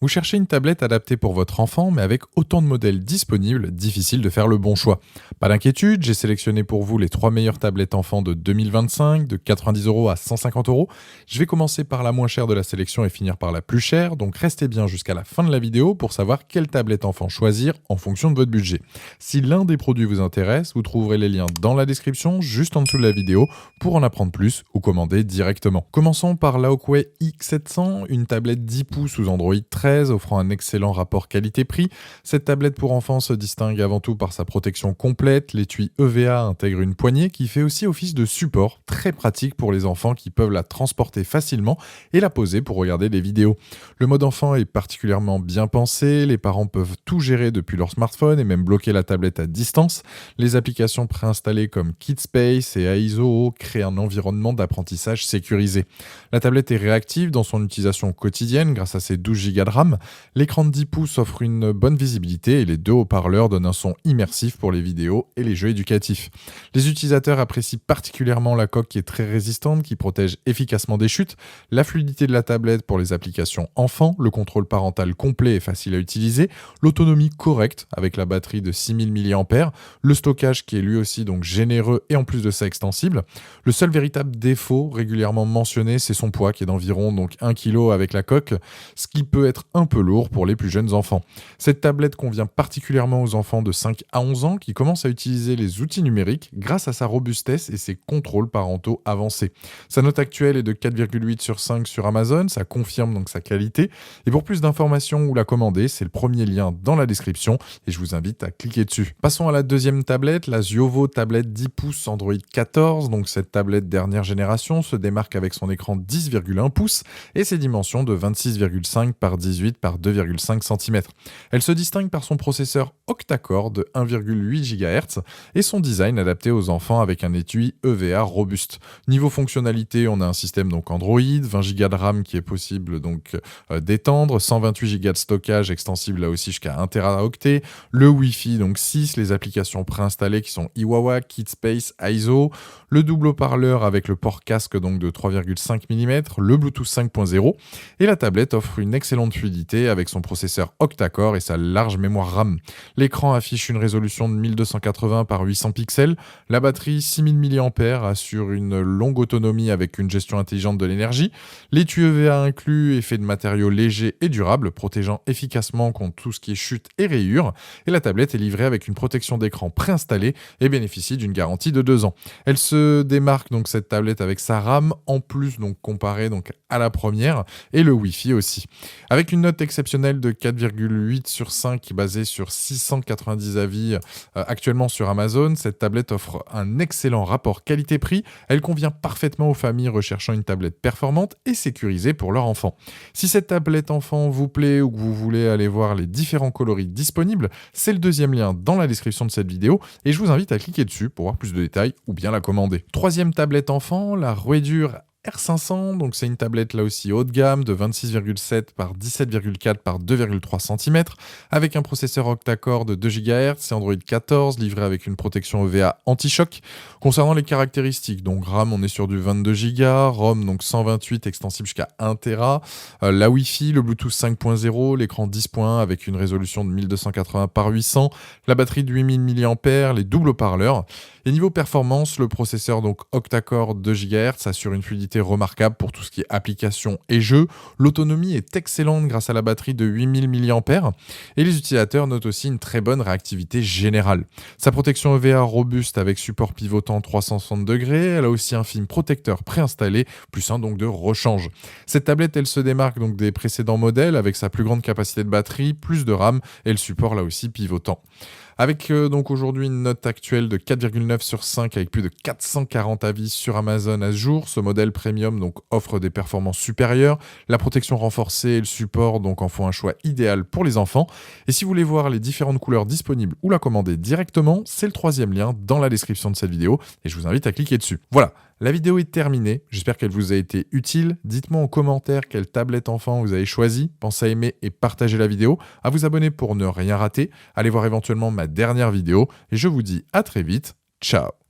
Vous cherchez une tablette adaptée pour votre enfant, mais avec autant de modèles disponibles, difficile de faire le bon choix. Pas d'inquiétude, j'ai sélectionné pour vous les 3 meilleures tablettes enfants de 2025, de 90 € à 150 €. Je vais commencer par la moins chère de la sélection et finir par la plus chère, donc restez bien jusqu'à la fin de la vidéo pour savoir quelle tablette enfant choisir en fonction de votre budget. Si l'un des produits vous intéresse, vous trouverez les liens dans la description, juste en dessous de la vidéo, pour en apprendre plus ou commander directement. Commençons par la Hawkway X700, une tablette 10 pouces sous Android 13, offrant un excellent rapport qualité-prix. Cette tablette pour enfants se distingue avant tout par sa protection complète. L'étui EVA intègre une poignée qui fait aussi office de support, très pratique pour les enfants qui peuvent la transporter facilement et la poser pour regarder des vidéos. Le mode enfant est particulièrement bien pensé, les parents peuvent tout gérer depuis leur smartphone et même bloquer la tablette à distance. Les applications préinstallées comme KidSpace et Aizo créent un environnement d'apprentissage sécurisé. La tablette est réactive dans son utilisation quotidienne grâce à ses 12 Go de RAM. L'écran de 10 pouces offre une bonne visibilité et les 2 haut-parleurs donnent un son immersif pour les vidéos et les jeux éducatifs. Les utilisateurs apprécient particulièrement la coque qui est très résistante, qui protège efficacement des chutes, la fluidité de la tablette pour les applications enfants, le contrôle parental complet et facile à utiliser, l'autonomie correcte avec la batterie de 6000 mAh, le stockage qui est lui aussi donc généreux et en plus de ça extensible. Le seul véritable défaut régulièrement mentionné, c'est son poids qui est d'environ donc 1 kg avec la coque, ce qui peut être un peu lourd pour les plus jeunes enfants. Cette tablette convient particulièrement aux enfants de 5 à 11 ans qui commencent à utiliser les outils numériques grâce à sa robustesse et ses contrôles parentaux avancés. Sa note actuelle est de 4,8 sur 5 sur Amazon, ça confirme donc sa qualité. Et pour plus d'informations ou la commander, c'est le premier lien dans la description et je vous invite à cliquer dessus. Passons à la deuxième tablette, la Ziovo tablette 10 pouces Android 14. Donc cette tablette dernière génération se démarque avec son écran 10,1 pouces et ses dimensions de 26,5 par 18 par 2,5 cm. Elle se distingue par son processeur octa-core de 1,8 GHz et son design adapté aux enfants avec un étui EVA robuste. Niveau fonctionnalité, on a un système donc Android, 20 Go de RAM qui est possible donc d'étendre, 128 Go de stockage extensible là aussi jusqu'à 1 Teraoctet, le Wi-Fi donc 6, les applications préinstallées qui sont Iwawa, KidSpace, Aizo, le double haut-parleur avec le port casque donc de 3,5 mm, le Bluetooth 5.0 et la tablette offre une excellente fluidité avec son processeur octa-core et sa large mémoire RAM. L'écran affiche une résolution de 1280 par 800 pixels, la batterie 6000 mAh assure une longue autonomie avec une gestion intelligente de l'énergie, l'étui EVA inclus est fait de matériaux légers et durables, protégeant efficacement contre tout ce qui est chute et rayures, et la tablette est livrée avec une protection d'écran préinstallée et bénéficie d'une garantie de 2 ans. Elle se démarque donc cette tablette avec sa RAM en plus donc comparée donc à la première et le Wi-Fi aussi. Avec une note exceptionnelle de 4,8 sur 5 basée sur 690 avis actuellement sur Amazon, cette tablette offre un excellent rapport qualité-prix. Elle convient parfaitement aux familles recherchant une tablette performante et sécurisée pour leur enfant. Si cette tablette enfant vous plaît ou que vous voulez aller voir les différents coloris disponibles, c'est le deuxième lien dans la description de cette vidéo et je vous invite à cliquer dessus pour voir plus de détails ou bien la commander. Troisième tablette enfant, la Ruedur R500, donc c'est une tablette là aussi haut de gamme de 26,7 par 17,4 par 2,3 cm avec un processeur octa-core de 2 GHz et Android 14 livré avec une protection EVA anti-choc. Concernant les caractéristiques, donc RAM on est sur du 22 Go, ROM donc 128 extensible jusqu'à 1 Tera, la Wi-Fi, le Bluetooth 5.0, l'écran 10.1 avec une résolution de 1280 par 800, la batterie de 8000 mAh, les doubles haut-parleurs. Et niveau performance, le processeur donc octa-core 2 GHz assure une fluidité remarquable pour tout ce qui est applications et jeux. L'autonomie est excellente grâce à la batterie de 8000 mAh et les utilisateurs notent aussi une très bonne réactivité générale. Sa protection EVA robuste avec support pivotant 360 degrés, elle a aussi un film protecteur préinstallé, plus un donc de rechange. Cette tablette, elle se démarque donc des précédents modèles avec sa plus grande capacité de batterie, plus de RAM et le support là aussi pivotant. Avec donc aujourd'hui une note actuelle de 4,9 sur 5 avec plus de 440 avis sur Amazon à ce jour. Ce modèle premium donc offre des performances supérieures, la protection renforcée et le support donc en font un choix idéal pour les enfants. Et si vous voulez voir les différentes couleurs disponibles ou la commander directement, c'est le troisième lien dans la description de cette vidéo et je vous invite à cliquer dessus. Voilà, la vidéo est terminée, j'espère qu'elle vous a été utile. Dites-moi en commentaire quelle tablette enfant vous avez choisi. Pensez à aimer et partager la vidéo, à vous abonner pour ne rien rater. Allez voir éventuellement ma dernière vidéo et je vous dis à très vite. Ciao.